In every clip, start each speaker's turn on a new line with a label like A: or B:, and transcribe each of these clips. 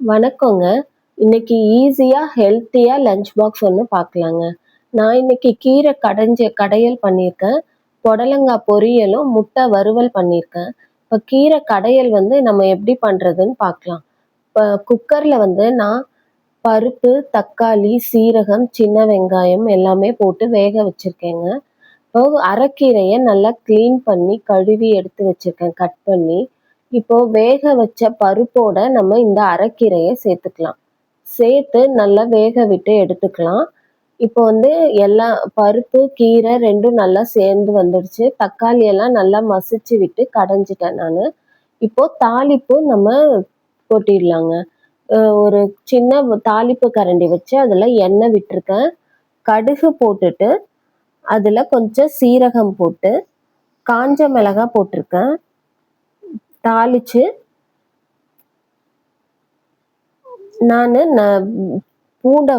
A: வணக்கங்க. இன்னைக்கு ஈஸியா, ஹெல்த்தியா லஞ்ச் பாக்ஸ் ஒண்ணு பார்க்கலாங்க. நான் இன்னைக்கு கீரை கடையல் பண்ணியிருக்கேன். புடலங்காய் பொரியலும், முட்டை வறுவல் பண்ணியிருக்கேன். இப்ப கீரை கடையல் நம்ம எப்படி பண்றதுன்னு பார்க்கலாம். இப்ப குக்கர்ல நான் பருப்பு, தக்காளி, சீரகம், சின்ன வெங்காயம் எல்லாமே போட்டு வேக வச்சிருக்கேங்க. இப்போ அரைக்கீரைய நல்லா கிளீன் பண்ணி, கழுவி எடுத்து வச்சிருக்கேன் கட் பண்ணி. இப்போ வேக வச்ச பருப்போட நம்ம இந்த அரைக்கீரைய சேர்த்துக்கலாம். சேர்த்து நல்லா வேக விட்டு எடுத்துக்கலாம். இப்போ எல்லா பருப்பு, கீரை 2ம் நல்லா சேர்ந்து வந்துடுச்சு. தக்காளி எல்லாம் நல்லா மசிச்சு விட்டு கடைஞ்சிட்டேன் நானு. இப்போ தாளிப்பு நம்ம கொட்டிடலாங்க. ஒரு சின்ன தாளிப்பு கரண்டி வச்சு அதில எண்ணெய் விட்டுருக்கேன். கடுகு போட்டுட்டு, அதில கொஞ்சம் சீரகம் போட்டு, காஞ்ச மிளகாய் போட்டிருக்கேன். தாளிச்சு நானு பூண்டை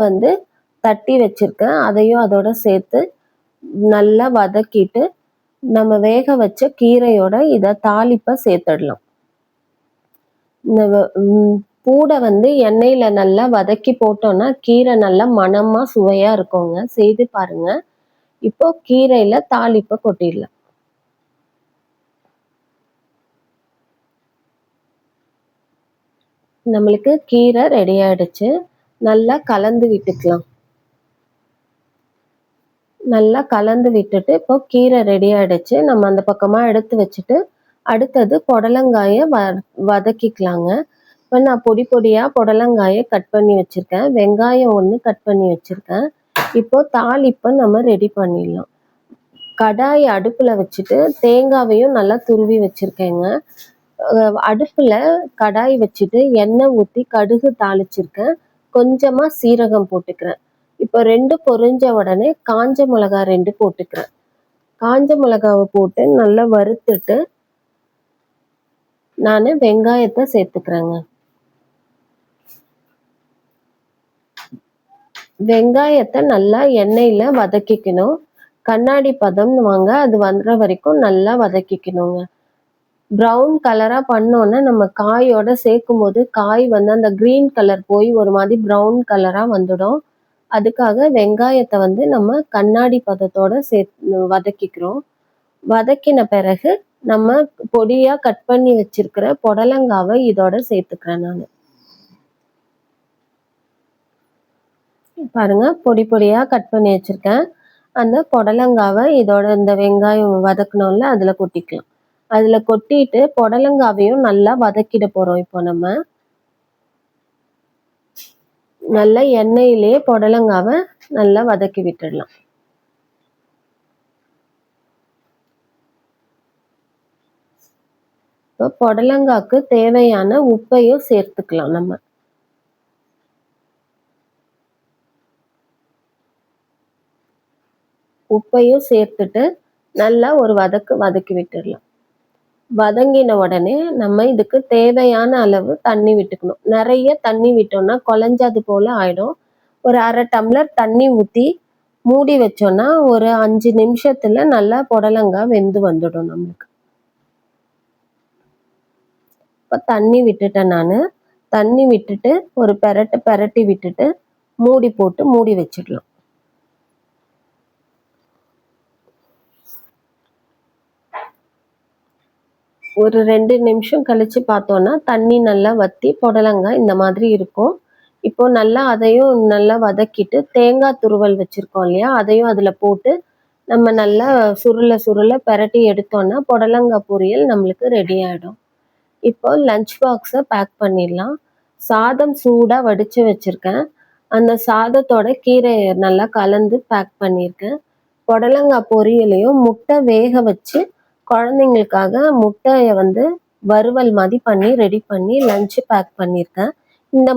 A: தட்டி வச்சிருக்கேன். அதையும் அதோட சேர்த்து நல்லா வதக்கிட்டு, நம்ம வேக வச்ச கீரையோட இத தாளிப்ப சேர்த்துடலாம். இந்த பூட எண்ணெயில நல்லா வதக்கி போட்டோம்னா, கீரை நல்லா மணமா, சுவையா இருக்குங்க. செய்து பாருங்க. இப்போ கீரையில தாளிப்ப கொட்டிடலாம். நம்மளுக்கு கீரை ரெடி ஆயிடுச்சு. நல்லா கலந்து விட்டுக்கலாம். நல்லா கலந்து விட்டுட்டு, இப்போ கீரை ரெடி ஆயிடுச்சு. நம்ம அந்த பக்கமா எடுத்து வச்சுட்டு, அடுத்தது புடலங்காய வதக்கிக்கலாங்க. இப்போ நான் பொடி பொடியா புடலங்காய கட் பண்ணி வச்சிருக்கேன். வெங்காயம் 1 கட் பண்ணி வச்சிருக்கேன். இப்போ தாளிப்ப நம்ம ரெடி பண்ணிடலாம். கடாய் அடுப்புல வச்சுட்டு, தேங்காவையும் நல்லா துருவி வச்சிருக்கேங்க. அடுப்புல கடாய் வச்சுட்டு எண்ணெய் ஊத்தி கடுகு தாளிச்சிருக்கேன். கொஞ்சமா சீரகம் போட்டுக்கிறேன். இப்போ 2 பொரிஞ்ச உடனே காஞ்ச மிளகாய் 2 போட்டுக்கிறேன். காஞ்ச மிளகாவை போட்டு நல்லா வறுத்துட்டு நான் வெங்காயத்தை சேர்த்துக்கிறேங்க. வெங்காயத்தை நல்லா எண்ணெயில வதக்கிக்கணும். கண்ணாடி பதம்னு வாங்க, அது வர்ற வரைக்கும் நல்லா வதக்கிக்கணுங்க. ப்ரௌன் கலரா பண்ணோன்னா நம்ம காயோட சேர்க்கும்போது காய் அந்த கிரீன் கலர் போய் ஒரு மாதிரி ப்ரௌன் கலரா வந்துடும். அதுக்காக வெங்காயத்தை நம்ம கண்ணாடி பதத்தோட வதக்கிக்கிறோம். வதக்கின பிறகு நம்ம பொடியா கட் பண்ணி வச்சிருக்கிற புடலங்காவை இதோட சேர்த்துக்கிறேன் நான். பாருங்க, பொடி பொடியா கட் பண்ணி வச்சிருக்கேன். அந்த புடலங்காவை இதோட இந்த வெங்காயம் வதக்கணும்ல அதில் கொட்டிக்கலாம். அதில் கொட்டிட்டு புடலங்காவையும் நல்லா வதக்கிட போகிறோம். இப்போ நம்ம நல்லா எண்ணெயிலே புடலங்காவை நல்லா வதக்கி விட்டுடலாம். இப்போ புடலங்காக்கு தேவையான உப்பையும் சேர்த்துக்கலாம் நம்ம. உப்பையும் சேர்த்துட்டு நல்லா ஒரு வதக்கி விட்டுடலாம். வதங்கின உடனே நம்ம இதுக்கு தேவையான அளவு தண்ணி விட்டுக்கணும். நிறைய தண்ணி விட்டோம்னா குழஞ்சாது போல ஆயிடும். ஒரு 1/2 டம்ளர் தண்ணி ஊற்றி மூடி வச்சோன்னா ஒரு 5 நிமிஷத்துல நல்லா புடலங்காய் வெந்து வந்துடும் நம்மளுக்கு. இப்போ தண்ணி விட்டுட்டேன் நான். தண்ணி விட்டுட்டு ஒரு பெரட்டி விட்டுட்டு மூடி போட்டு மூடி வச்சிடலாம். ஒரு 2 நிமிஷம் கழிச்சு பார்த்தோன்னா தண்ணி நல்லா வற்றி புடலங்காய் இந்த மாதிரி இருக்கும். இப்போ நல்லா அதையும் நல்லா வதக்கிட்டு தேங்காய் துருவல் வச்சுருக்கோம் இல்லையா, அதையும் அதில் போட்டு நம்ம நல்லா சுருள பெரட்டி எடுத்தோன்னா புடலங்காய் பொரியல் நம்மளுக்கு ரெடி ஆகிடும். இப்போ லஞ்ச் பாக்ஸை பேக் பண்ணிடலாம். சாதம் சூடாக வடித்து வச்சுருக்கேன். அந்த சாதத்தோட கீரையை நல்லா கலந்து பேக் பண்ணியிருக்கேன். புடலங்காய் பொரியலையும் முட்டை வேக வச்சு குழந்தைங்களுக்காக முட்டைய வறுவல் மாதிரி பண்ணி ரெடி பண்ணி லஞ்ச் பேக் பண்ணியிருக்கேன். இந்த